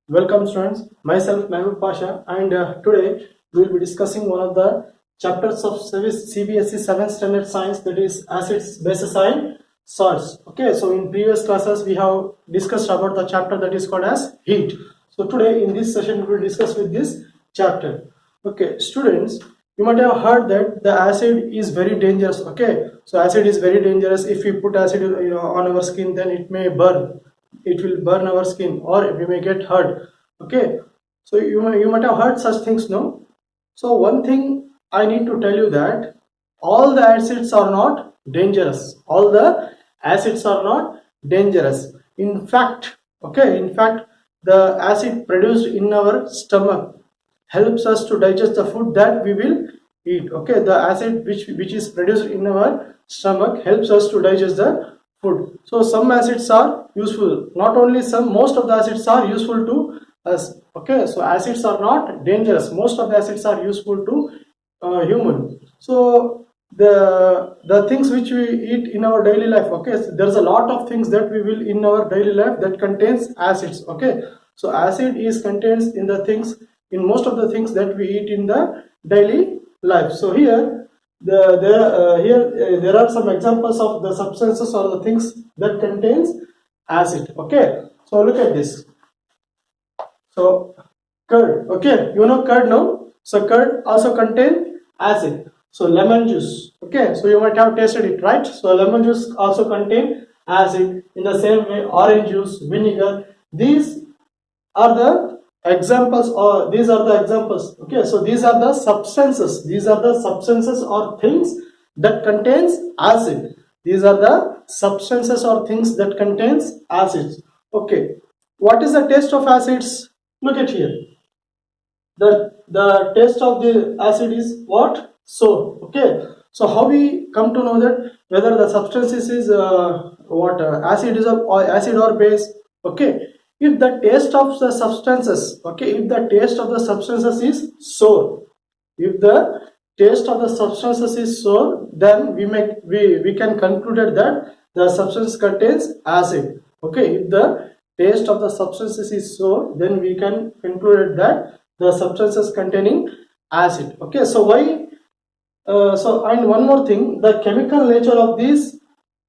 Welcome students, myself Mehboob Pasha and today we will be discussing one of the chapters of CBSE 7th standard science, that is acids, bases and salts. Okay, so in previous classes we have discussed about the chapter that is called as heat. So today in this session we will discuss with this chapter. Okay, students, you might have heard that the acid is very dangerous. Okay, so acid is very dangerous. If we put acid on our skin, then it may burn, it will burn our skin or we may get hurt. Okay, so you might have heard such things, no? So one thing I need to tell you, that all the acids are not dangerous. All the acids are not dangerous. In fact, the acid produced in our stomach helps us to digest the food that we will eat. Okay, the acid which is produced in our stomach helps us to digest the food. So some acids are useful, not only some, most of the acids are useful to us. Okay, so acids are not dangerous, most of the acids are useful to human. So the things which we eat in our daily life, okay, so there's a lot of things that we will in our daily life that contains acids. Okay, so acid is contains in the things, in most of the things that we eat in the daily life. So here there are some examples of the substances or the things that contains acid. Okay, so look at this. So curd, okay, you know curd now. So curd also contain acid. So lemon juice, okay, so you might have tasted it, right? So lemon juice also contain acid. In the same way, orange juice, vinegar, these are the examples, or these are the examples. Okay, so these are the substances, these are the substances or things that contains acid. These are the substances or things that contains acids. Okay, what is the taste of acids? Look at here. The taste of the acid is what? Sour. Okay, so how we come to know that whether the substances is acid is or acid or base? Okay, if the taste of the substances, okay, if the taste of the substances is sour, if the taste of the substances is sour, then we can conclude that the substance contains acid. Okay, if the taste of the substances is sour, then we can conclude that the substances containing acid. Okay, so why? And one more thing, the chemical nature of these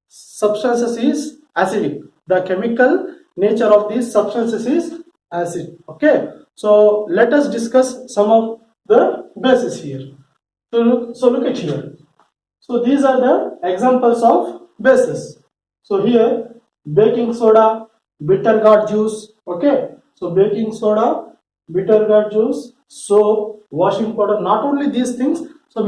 substances is acidic. The chemical nature of these substances is acid. Okay, so let us discuss some of the bases here. So look at here. So these are the examples of bases. So here, baking soda, bitter gourd juice. Okay, so baking soda, bitter gourd juice, soap, washing powder. Not only these things, so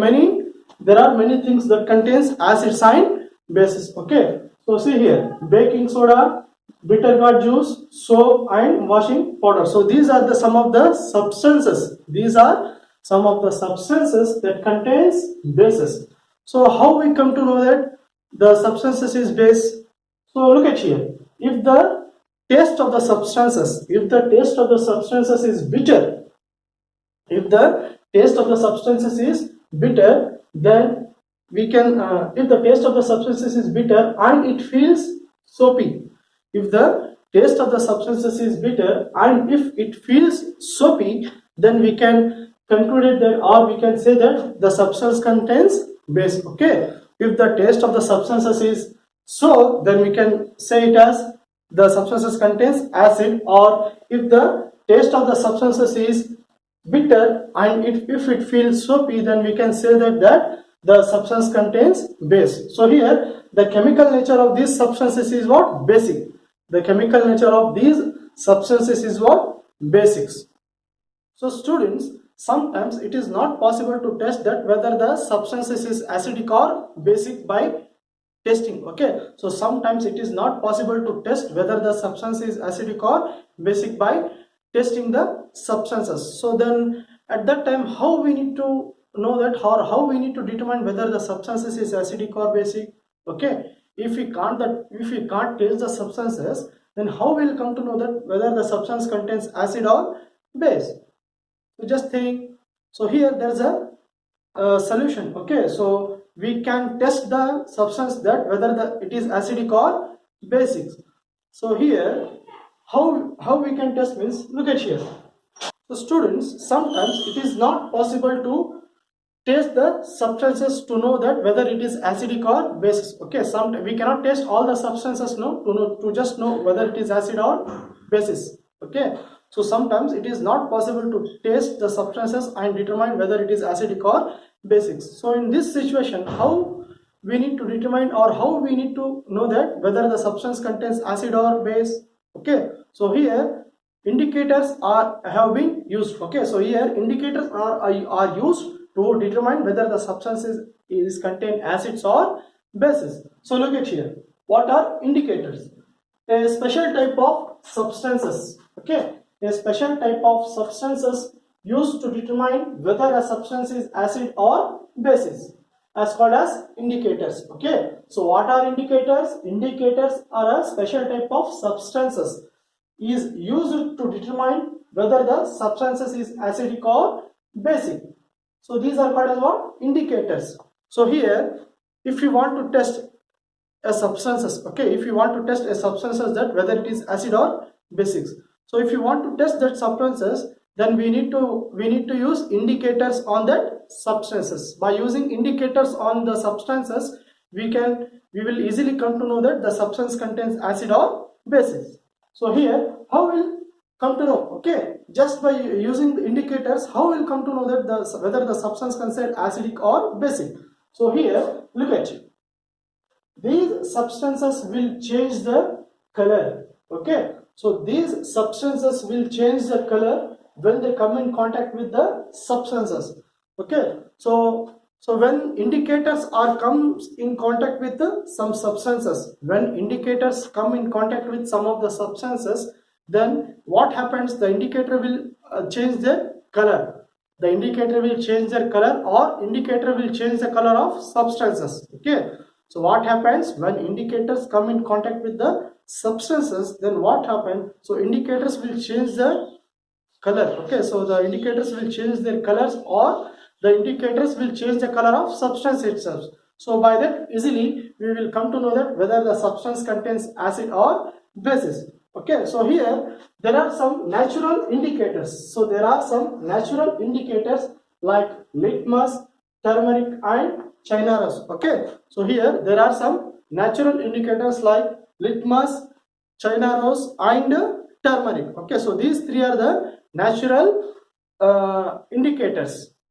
there are many things that contains acids and bases. Okay, so see here, baking soda, bitter gourd juice, soap and washing powder. So these are the some of the substances. These are some of the substances that contains bases. So how we come to know that the substances is base? So look at here. If the taste of the substances, if the taste of the substances is bitter, if the taste of the substances is bitter, then we can, if the taste of the substances is bitter and it feels soapy, if the taste of the substances is bitter and if it feels soapy, then we can conclude that, or we can say that the substance contains base. Okay, if the taste of the substances is sour, then we can say it as the substances contains acid, or if the taste of the substances is bitter and if it feels soapy, then we can say that the substance contains base. So here the chemical nature of these substances is what? Basic. The chemical nature of these substances is what? Basics. So students, sometimes it is not possible to test that whether the substances is acidic or basic by testing. Okay, so sometimes it is not possible to test whether the substance is acidic or basic by testing the substances. So then at that time, how we need to know that, or how we need to determine whether the substances is acidic or basic? Okay, if we can't test the substances, then how we'll come to know that whether the substance contains acid or base? So just think. So here there's a solution. Okay, so we can test the substance that whether it is acidic or basic. So here how we can test means, look at here. So students, sometimes it is not possible to taste the substances to know that whether it is acidic or basic. Okay, some we cannot taste all the substances no to know, to just know whether it is acid or basis. Okay, so sometimes it is not possible to taste the substances and determine whether it is acidic or basic. So in this situation, how we need to determine, or how we need to know that whether the substance contains acid or base? Okay, so here indicators are have been used. Okay, so here indicators are used to determine whether the substance is contain acids or bases. So look at here, what are indicators? A special type of substances. Okay, a special type of substances used to determine whether a substance is acid or basis, as called as indicators. Okay, so what are indicators? Indicators are a special type of substances is used to determine whether the substances is acidic or basic. So these are called as what? Indicators. So here, if you want to test a substances, okay, if you want to test a substances that whether it is acid or basics, so if you want to test that substances, then we need to use indicators on that substances. By using indicators on the substances, we will easily come to know that the substance contains acid or basis. So here, how will come to know? Okay, just by using the indicators, how will come to know that whether the substance contains acidic or basic? So here, look at it. These substances will change the color. Okay, so these substances will change the color when they come in contact with the substances. Okay, so when indicators are comes in contact with some substances, when indicators come in contact with some of the substances, then what happens? The indicator will change their color. The indicator will change their color, or indicator will change the color of substances. Okay, so what happens when indicators come in contact with the substances? Then what happens? So indicators will change the color. Okay, so the indicators will change their colors, or the indicators will change the color of substance itself. So by that easily we will come to know that whether the substance contains acid or basis. Okay, so here there are some natural indicators. So there are some natural indicators like litmus, turmeric and China rose. Okay, so here there are some natural indicators like litmus, China rose and turmeric. Okay, so these three are the natural indicators.